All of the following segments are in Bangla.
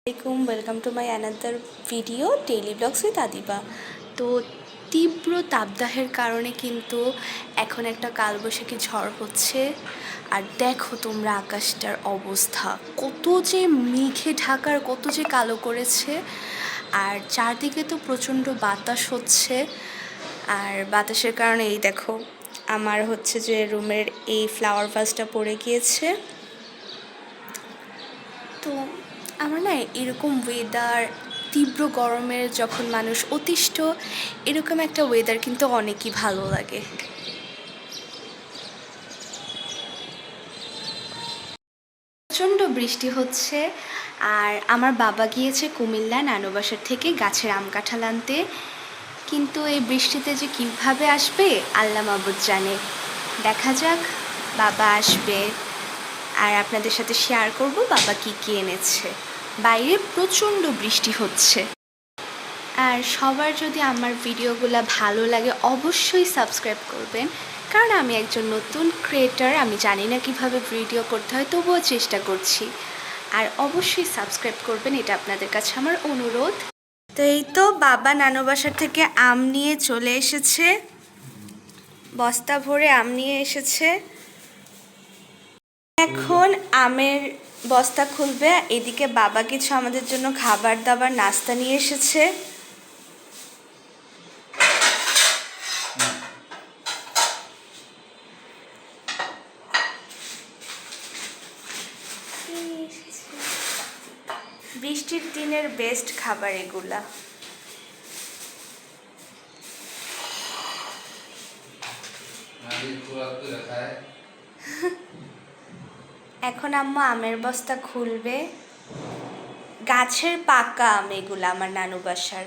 Welcome to my another video daily vlogs with Adiba. তো তীব্র তাপদাহের কারণে কিন্তু এখন একটা কালবৈশাখী ঝড় হচ্ছে। আর দেখো তোমরা আকাশটার অবস্থা, কত যে মেঘে ঢাকার, কত যে কালো করেছে। আর চারদিকে তো প্রচণ্ড বাতাস হচ্ছে। আর বাতাসের কারণে এই দেখো আমার হচ্ছে যে রুমের এই ফ্লাওয়ার ভাসটা পড়ে গিয়েছে। তো আমার না এরকম ওয়েদার, তীব্র গরমের যখন মানুষ অতিষ্ঠ, এরকম একটা ওয়েদার কিন্তু অনেকই ভালো লাগে। প্রচণ্ড বৃষ্টি হচ্ছে। আর আমার বাবা গিয়েছে কুমিল্লা নানু বাসার থেকে গাছের আম কাঁঠাল আনতে, কিন্তু এই বৃষ্টিতে যে কীভাবে আসবে আল্লাহ মাবুদ জানে। দেখা যাক, বাবা আসবে আর আপনাদের সাথে শেয়ার করব বাবা কী কী এনেছে। বাইরে প্রচণ্ড বৃষ্টি হচ্ছে। আর সবার যদি আমার ভিডিওগুলো ভালো লাগে অবশ্যই সাবস্ক্রাইব করবেন, কারণ আমি একজন নতুন ক্রিয়েটর, আমি জানি না কিভাবে ভিডিও করতে হয়, তবুও চেষ্টা করছি। আর অবশ্যই সাবস্ক্রাইব করবেন, এটা আপনাদের কাছে আমার অনুরোধ। তো এই তো বাবা নানু বাসার থেকে আম নিয়ে চলে এসেছে, বস্তা ভরে আম নিয়ে এসেছে। এখন আমের বস্তা খুলবে। এদিকে বাবা কিছু আমাদের জন্য খাবার দাবার নাস্তা নিয়ে এসেছে। বৃষ্টির দিনের বেস্ট খাবার এগুলা। এখন আম্মা আমের বস্তা খুলবে। গাছের পাকা আম এগুলা, আমার নানু বাসার।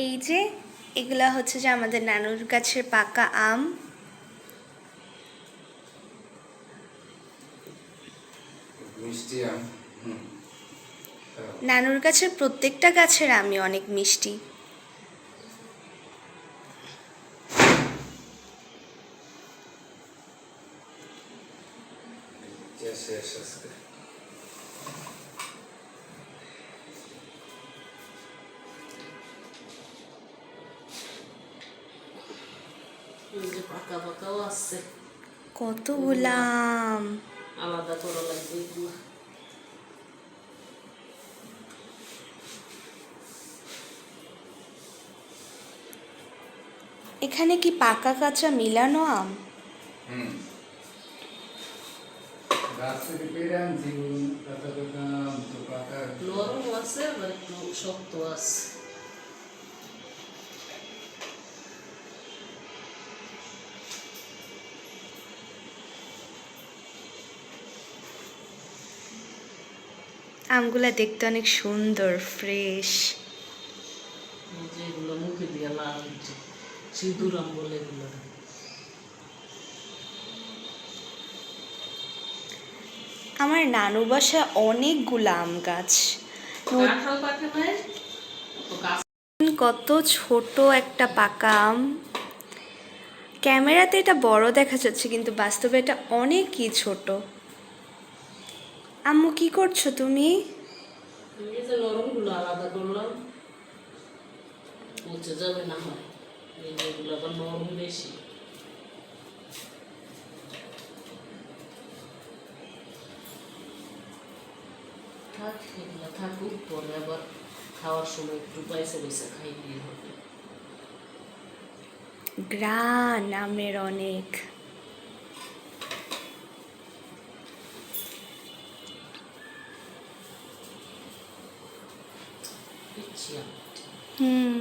এই যে এগুলা হচ্ছে যে আমাদের নানুর গাছের পাকা আম। মিষ্টি আম। নানুর গাছের প্রত্যেকটা গাছের আমই অনেক মিষ্টি। কতগুলা আম আলাদা করা লাগবে। এখানে কি পাকা কাঁচা মিলানো আম? নরম আছে আবার একটু শক্ত আছে। আমগুলা দেখতে অনেক সুন্দর, ফ্রেশ। যেগুলো মুখে দিয়ে লাল সিঁদুর আম বলে এগুলো। আমার নানু বাসায় অনেকগুলা আম গাছ। কত ছোট একটা পাকা আম। ক্যামেরাতে এটা বড় দেখা যাচ্ছে, কিন্তু বাস্তবে এটা অনেকই ছোট। আম্মু কি করছো তুমি? নরমগুলো আলাদা করলাম, পচে যাবে না হয়। এইগুলো আবার নরম বেশি। থাক, এগুলো থাকুক, পরে আবার খাওয়ার সময় একটু পয়সা পয়সা খাই দিয়ে হবে। গ্রান আমের অনেক। ইচ্ছা হুম।